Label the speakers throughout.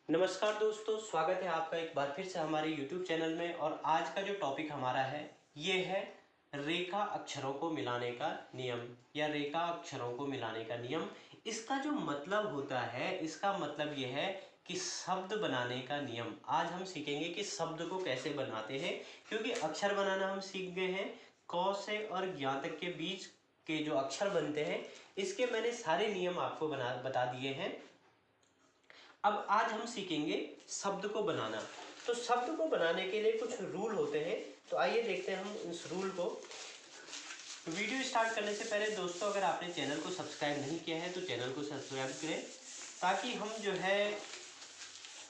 Speaker 1: नमस्कार दोस्तों, स्वागत है आपका एक बार फिर से हमारे YouTube चैनल में। और आज का जो टॉपिक हमारा है ये है रेखा अक्षरों को मिलाने का नियम या रेखा अक्षरों को मिलाने का नियम। इसका जो मतलब होता है, इसका मतलब ये है कि शब्द बनाने का नियम। आज हम सीखेंगे कि शब्द को कैसे बनाते हैं, क्योंकि अक्षर बनाना हम सीख गए हैं। क से और ज्ञ तक के बीच के जो अक्षर बनते हैं, इसके मैंने सारे नियम आपको बता दिए हैं। अब आज हम सीखेंगे शब्द को बनाना। तो शब्द को बनाने के लिए कुछ रूल होते हैं, तो आइए देखते हैं हम इस रूल को। वीडियो स्टार्ट करने से पहले दोस्तों, अगर आपने चैनल को सब्सक्राइब नहीं किया है तो चैनल को सब्सक्राइब करें, ताकि हम जो है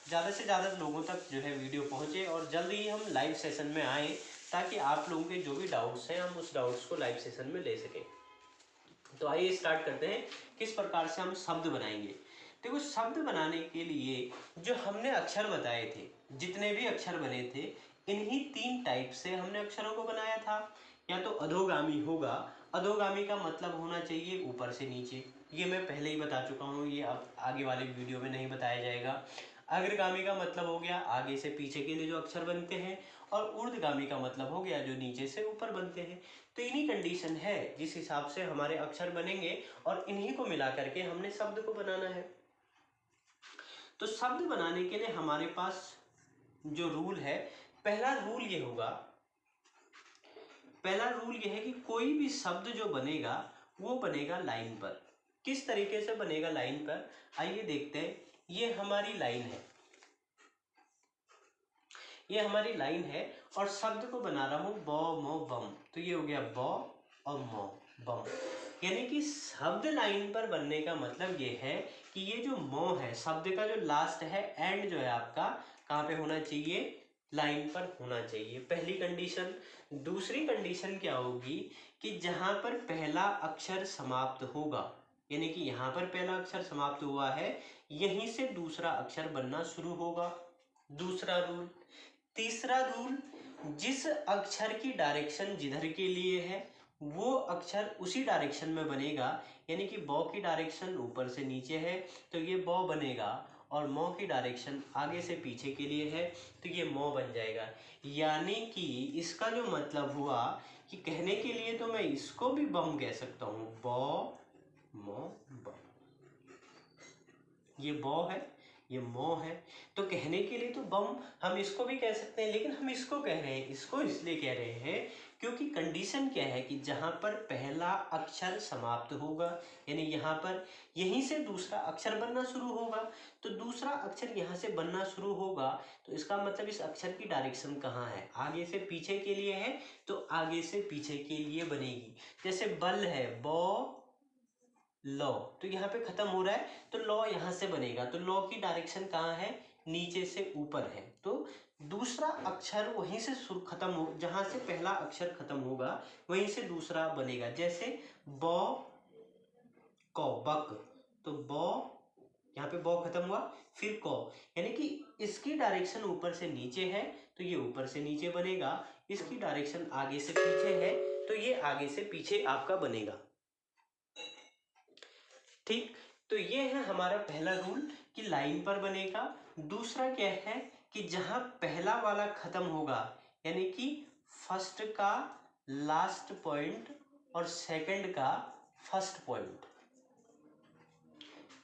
Speaker 1: ज़्यादा से ज़्यादा लोगों तक जो है वीडियो पहुँचे और जल्दी ही हम लाइव सेशन में आएँ, ताकि आप लोगों के जो भी डाउट्स हैं हम उस डाउट्स को लाइव सेशन में ले सकें। तो आइए स्टार्ट करते हैं किस प्रकार से हम शब्द बनाएंगे। देखो, शब्द बनाने के लिए जो हमने अक्षर बताए थे, जितने भी अक्षर बने थे, इन्हीं 3 टाइप से हमने अक्षरों को बनाया था। या तो अधोगामी होगा, अधोगामी का मतलब होना चाहिए ऊपर से नीचे, ये मैं पहले ही बता चुका हूँ, ये अब आगे वाले वीडियो में नहीं बताया जाएगा। अग्रगामी का मतलब हो गया आगे से पीछे के लिए जो अक्षर बनते हैं, और ऊर्ध्वगामी का मतलब हो गया जो नीचे से ऊपर बनते हैं। तो इन्हीं कंडीशन है जिस हिसाब से हमारे अक्षर बनेंगे, और इन्हीं को मिला करके हमने शब्द को बनाना है। तो शब्द बनाने के लिए हमारे पास जो रूल है, पहला रूल ये होगा, पहला रूल ये है कि कोई भी शब्द जो बनेगा वो बनेगा लाइन पर। किस तरीके से बनेगा लाइन पर, आइए देखते हैं। ये हमारी लाइन है, ये हमारी लाइन है, और शब्द को बना रहा हूं ब मो बम। तो ये हो गया ब और मो बम। यानी कि शब्द लाइन पर बनने का मतलब ये है कि ये जो मो है, शब्द का जो लास्ट है, एंड जो है आपका कहाँ पे होना चाहिए, लाइन पर होना चाहिए। पहली कंडीशन। दूसरी कंडीशन क्या होगी कि जहां पर पहला अक्षर समाप्त होगा, यानी कि यहाँ पर पहला अक्षर समाप्त हुआ है, यहीं से दूसरा अक्षर बनना शुरू होगा। दूसरा रूल। तीसरा रूल, जिस अक्षर की डायरेक्शन जिधर के लिए है वो अक्षर उसी डायरेक्शन में बनेगा। यानी कि बॉ की डायरेक्शन ऊपर से नीचे है तो ये बॉ बनेगा, और मौ की डायरेक्शन आगे से पीछे के लिए है तो ये मौ बन जाएगा। यानी कि इसका जो मतलब हुआ कि कहने के लिए तो मैं इसको भी बम कह सकता हूँ, बॉ मौ बम। ये बॉ है, ये मो है, तो कहने के लिए तो बम हम इसको भी कह सकते हैं, लेकिन हम इसको कह रहे हैं, इसको इसलिए कह रहे हैं क्योंकि कंडीशन क्या है कि जहां पर पहला अक्षर समाप्त होगा, यानी यहाँ पर यहीं से दूसरा अक्षर बनना शुरू होगा, तो दूसरा अक्षर यहाँ से बनना शुरू होगा, तो इसका मतलब इस अक्षर की डायरेक्शन कहाँ है, आगे से पीछे के लिए है, तो आगे से पीछे के लिए बनेगी। जैसे बल है, बॉ लॉ, तो यहाँ पे खत्म हो रहा है तो लॉ यहाँ से बनेगा, तो लॉ की डायरेक्शन कहाँ है, नीचे से ऊपर है, तो दूसरा अक्षर वहीं से खत्म हो, जहां से पहला अक्षर खत्म होगा वहीं से दूसरा बनेगा। जैसे बॉ कौ बक, तो बॉ, यहाँ पे बॉ खत्म हुआ, फिर कौ, यानी कि इसकी डायरेक्शन ऊपर से नीचे है तो ये ऊपर से नीचे बनेगा, इसकी डायरेक्शन आगे से पीछे है तो ये आगे से पीछे आपका बनेगा। ठीक, तो ये है हमारा पहला रूल कि लाइन पर बनेगा। दूसरा क्या है कि जहां पहला वाला खत्म होगा, यानी कि फर्स्ट का लास्ट पॉइंट और सेकंड का फर्स्ट पॉइंट।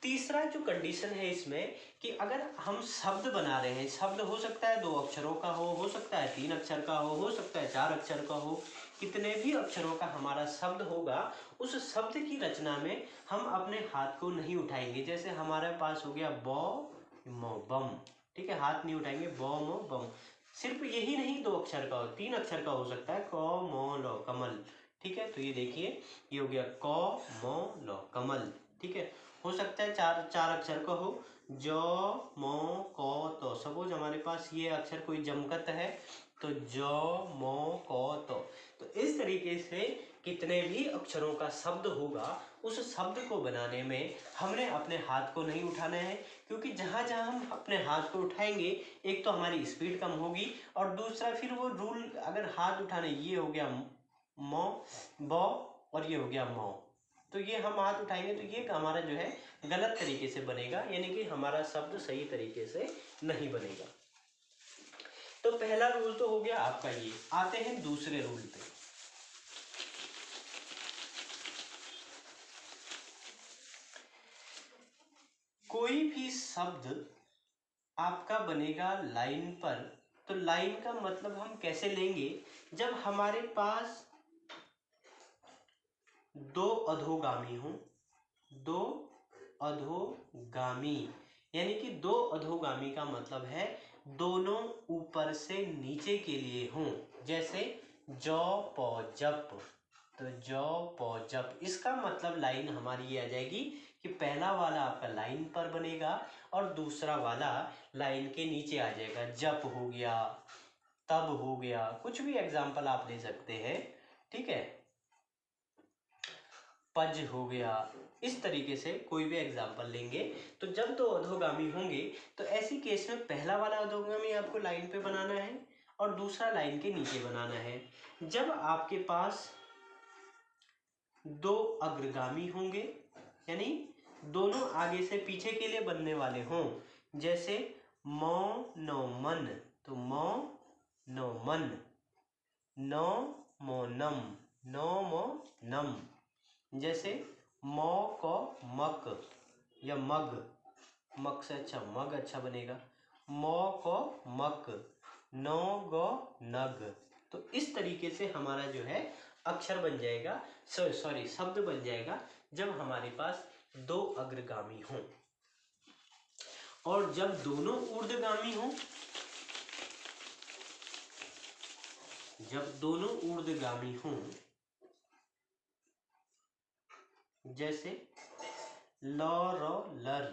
Speaker 1: तीसरा जो कंडीशन है इसमें कि अगर हम शब्द बना रहे हैं, शब्द हो सकता है 2 अक्षरों का हो सकता है 3 अक्षर का हो सकता है 4 अक्षर का हो, कितने भी अक्षरों का हमारा शब्द होगा, उस शब्द की रचना में हम अपने हाथ को नहीं उठाएंगे। जैसे हमारे पास हो गया बॉ मो बम, ठीक है, हाथ नहीं उठाएंगे, बॉ मो बम। सिर्फ यही नहीं 2 अक्षर का हो, 3 अक्षर का हो सकता है, क मो लो कमल, ठीक है। तो ये देखिए, ये हो गया क मो लो कमल, ठीक है। हो सकता है 4 अक्षर का हो, ज मो क तो। सपोज हमारे पास ये अक्षर कोई जमकत है तो ज मो क तो इस तरीके से कितने भी अक्षरों का शब्द होगा, उस शब्द को बनाने में हमने अपने हाथ को नहीं उठाना है, क्योंकि जहां जहां हम अपने हाथ को उठाएंगे, एक तो हमारी स्पीड कम होगी, और दूसरा फिर वो रूल, अगर हाथ उठाने, ये हो गया मो बॉ और ये हो गया मो, तो ये हम हाथ उठाएंगे तो ये हमारा जो है गलत तरीके से बनेगा, यानी कि हमारा शब्द सही तरीके से नहीं बनेगा। तो पहला रूल तो हो गया आपका ये। आते हैं दूसरे रूल पे। कोई भी शब्द आपका बनेगा लाइन पर, तो लाइन का मतलब हम कैसे लेंगे, जब हमारे पास दो अधोगामी हों, दो अधोगामी, यानी कि दो अधोगामी का मतलब है दोनों ऊपर से नीचे के लिए हों। जैसे जौ पौ जप, तो जौ पौ जप, इसका मतलब लाइन हमारी ये आ जाएगी कि पहला वाला आपका लाइन पर बनेगा और दूसरा वाला लाइन के नीचे आ जाएगा। जप हो गया, तब हो गया, कुछ भी एग्जाम्पल आप ले सकते हैं, ठीक है। पज हो गया, इस तरीके से कोई भी एग्जाम्पल लेंगे। तो जब दो अधोगामी होंगे तो ऐसी केस में पहला वाला अधोगामी आपको लाइन पे बनाना है और दूसरा लाइन के नीचे बनाना है। जब आपके पास दो अग्रगामी होंगे, यानी दोनों आगे से पीछे के लिए बनने वाले हों, जैसे मौ नौ मन, तो मौ नौ मन, नौ मो नम, नौ मो नम, जैसे मौ को मक या मग, मक से अच्छा मग अच्छा बनेगा, मौ को मक, नौ गो नग। तो इस तरीके से हमारा जो है अक्षर बन जाएगा, सॉरी शब्द बन जाएगा जब हमारे पास दो अग्रगामी हों। और जब दोनों ऊर्ध्वगामी हों, जब दोनों ऊर्ध्वगामी हों, जैसे लौ रो लर,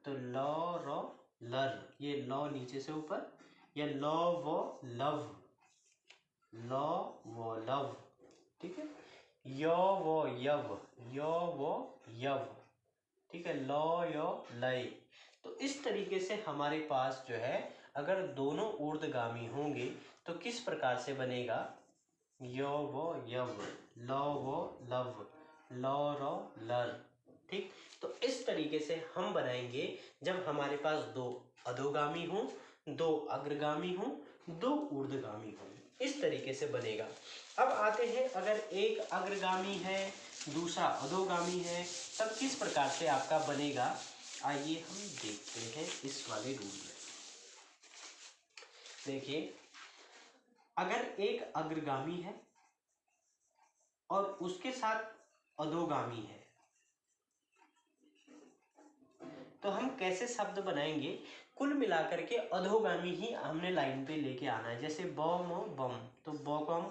Speaker 1: तो लौ रो लर, ये लौ नीचे से ऊपर, या लौ वो लव, लौ वो लव, ठीक है। यो वो यव, यो वो यव, ठीक है। लौ यो लय। तो इस तरीके से हमारे पास जो है अगर दोनों ऊर्ध्वगामी होंगे तो किस प्रकार से बनेगा, यो वो यव, लौ वो लव, लौ रो लर, ठीक। तो इस तरीके से हम बनाएंगे जब हमारे पास दो अधोगामी हों, दो अग्रगामी हों, दो ऊर्ध्वगामी हों, इस तरीके से बनेगा। अब आते हैं अगर एक अग्रगामी है दूसरा अधोगामी है तब किस प्रकार से आपका बनेगा, आइए हम देखते हैं इस वाले रूल में। देखिए, अगर एक अग्रगामी है और उसके साथ अधोगामी है तो हम कैसे शब्द बनाएंगे, कुल मिलाकर के अधोगामी ही हमने लाइन पे लेके आना है। जैसे ब म बम, तो ब को हम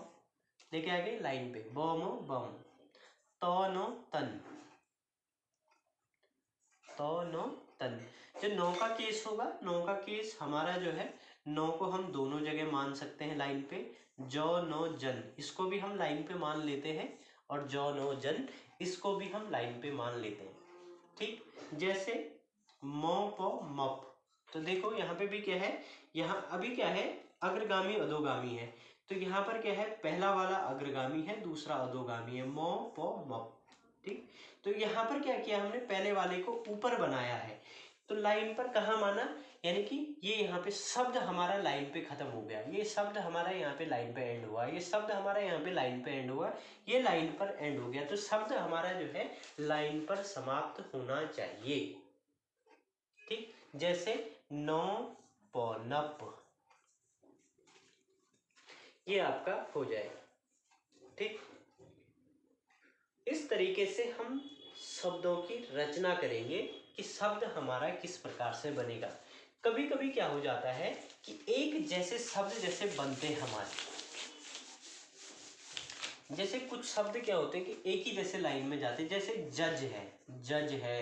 Speaker 1: लेके आ गए लाइन पे, ब म बम, तो नो तन, तो नो तन। जो नौ का केस होगा, नौ का केस हमारा जो है, नौ को हम दोनों जगह मान सकते हैं लाइन पे, जो नो जन, इसको भी हम लाइन पे मान लेते हैं, और जो नो जन, इसको भी हम लाइन पे मान लेते हैं, ठीक। जैसे मो पो मप, तो देखो यहाँ पे भी क्या है, यहाँ अभी क्या है, अग्रगामी अधोगामी है, तो यहाँ पर क्या है, पहला वाला अग्रगामी है दूसरा अधोगामी है, मो पो मप, ठीक। तो यहाँ पर क्या किया हमने, पहले वाले को ऊपर बनाया है, तो लाइन पर कहाँ माना, यानी कि ये यहाँ पे शब्द हमारा लाइन पे खत्म हो गया, ये शब्द हमारा यहाँ पे लाइन पे एंड हुआ, ये शब्द हमारा यहाँ पे लाइन पे एंड हुआ, ये लाइन पर एंड हो गया, तो शब्द हमारा जो है लाइन पर समाप्त होना चाहिए, ठीक। जैसे नौ पो नप, ये आपका हो जाएगा, ठीक। इस तरीके से हम शब्दों की रचना करेंगे कि शब्द हमारा किस प्रकार से बनेगा। कभी कभी क्या हो जाता है कि एक जैसे शब्द जैसे बनते हैं हमारे, जैसे कुछ शब्द क्या होते हैं कि एक ही जैसे लाइन में जाते हैं, जैसे जज है,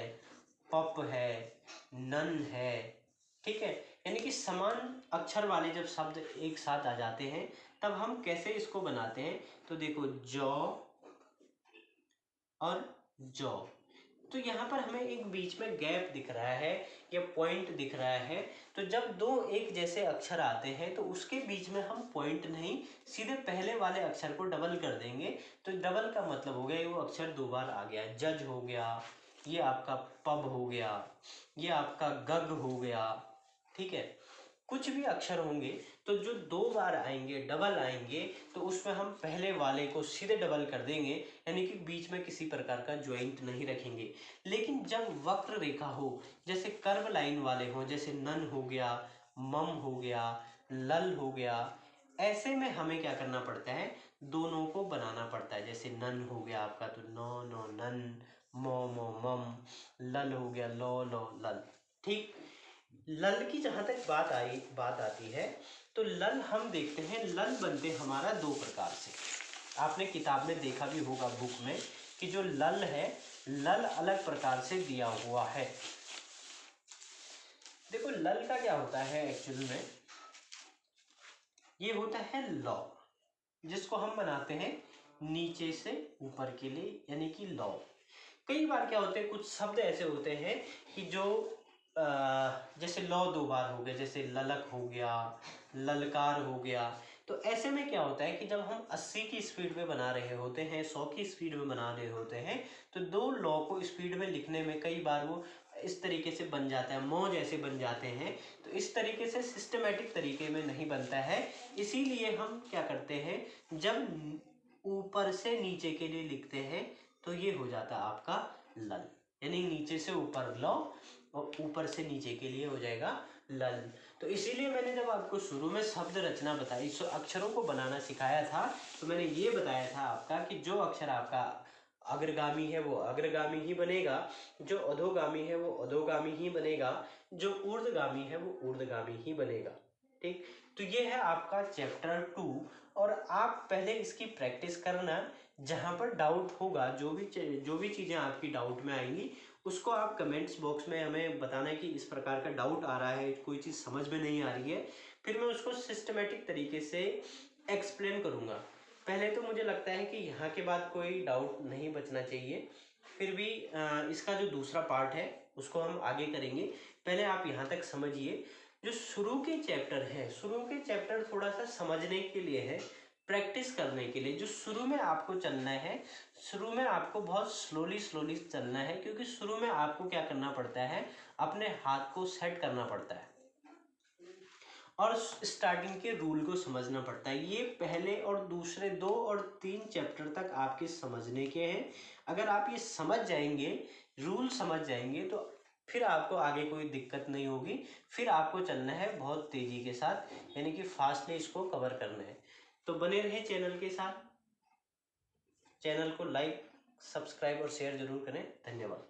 Speaker 1: पप है, नन है, ठीक है। यानी कि समान अक्षर वाले जब शब्द एक साथ आ जाते हैं तब हम कैसे इसको बनाते हैं, तो देखो जौ और जौ, तो यहाँ पर हमें एक बीच में गैप दिख रहा है या पॉइंट दिख रहा है। तो जब दो एक जैसे अक्षर आते हैं तो उसके बीच में हम पॉइंट नहीं, सीधे पहले वाले अक्षर को डबल कर देंगे। तो डबल का मतलब हो गया वो अक्षर दो बार आ गया। जज हो गया, ये आपका पब हो गया, ये आपका गग हो गया। ठीक है, कुछ भी अक्षर होंगे तो जो दो बार आएंगे, डबल आएंगे, तो उसमें हम पहले वाले को सीधे डबल कर देंगे, यानी कि बीच में किसी प्रकार का ज्वाइंट नहीं रखेंगे। लेकिन जब वक्र रेखा हो, जैसे कर्व लाइन वाले हो, जैसे नन हो गया, मम हो गया, लल हो गया, ऐसे में हमें क्या करना पड़ता है, दोनों को बनाना पड़ता है। जैसे नन हो गया आपका तो नो नो नन, मो मो मम, लल हो गया लो लो लल। ठीक, लल की जहां तक बात आती है तो लल हम देखते हैं, लल बनते हमारा दो प्रकार से। आपने किताब में देखा भी होगा बुक में कि जो लल है, लल अलग प्रकार से दिया हुआ है। देखो लल का क्या होता है एक्चुअल में, ये होता है लौ, जिसको हम बनाते हैं नीचे से ऊपर के लिए, यानी कि लौ। कई बार क्या होते हैं, कुछ शब्द ऐसे होते हैं कि जो जैसे लौ दो बार हो गए, जैसे ललक हो गया, ललकार हो गया। तो ऐसे में क्या होता है कि जब हम 80 की स्पीड में बना रहे होते हैं, 100 की स्पीड में बना रहे होते हैं, तो दो लौ को स्पीड में लिखने में कई बार वो इस तरीके से बन जाता है, मौ जैसे बन जाते हैं। तो इस तरीके से सिस्टमेटिक तरीके में नहीं बनता है। इसीलिए हम क्या करते हैं, जब ऊपर से नीचे के लिए लिखते हैं तो ये हो जाता है आपका लल, यानी नीचे से ऊपर लौ और ऊपर से नीचे के लिए हो जाएगा लल। तो इसीलिए मैंने जब आपको शुरू में शब्द रचना बताई, अक्षरों को बनाना सिखाया था, तो मैंने ये बताया था आपका कि जो अक्षर आपका अग्रगामी है वो अग्रगामी ही बनेगा, जो अधोगामी है वो अधोगामी ही बनेगा, जो ऊर्ध्वगामी है वो ऊर्ध्वगामी ही बनेगा। ठीक, तो ये है आपका चैप्टर 2। और आप पहले इसकी प्रैक्टिस करना, जहां पर डाउट होगा, जो भी चीजें आपकी डाउट में आएंगी उसको आप कमेंट्स बॉक्स में हमें बताना है कि इस प्रकार का डाउट आ रहा है, कोई चीज़ समझ में नहीं आ रही है। फिर मैं उसको सिस्टमेटिक तरीके से एक्सप्लेन करूँगा। पहले तो मुझे लगता है कि यहाँ के बाद कोई डाउट नहीं बचना चाहिए। फिर भी इसका जो दूसरा पार्ट है उसको हम आगे करेंगे। पहले आप यहाँ तक समझिए। जो शुरू के चैप्टर हैं, शुरू के चैप्टर थोड़ा सा समझने के लिए है, प्रैक्टिस करने के लिए। जो शुरू में आपको चलना है, शुरू में आपको बहुत स्लोली स्लोली चलना है, क्योंकि शुरू में आपको क्या करना पड़ता है, अपने हाथ को सेट करना पड़ता है और स्टार्टिंग के रूल को समझना पड़ता है। ये पहले और दूसरे 2 और 3 चैप्टर तक आपके समझने के हैं। अगर आप ये समझ जाएंगे, रूल समझ जाएंगे, तो फिर आपको आगे कोई दिक्कत नहीं होगी। फिर आपको चलना है बहुत तेजी के साथ, यानी कि फास्टली इसको कवर करना है। तो बने रहे चैनल के साथ। चैनल को लाइक, सब्सक्राइब और शेयर जरूर करें। धन्यवाद।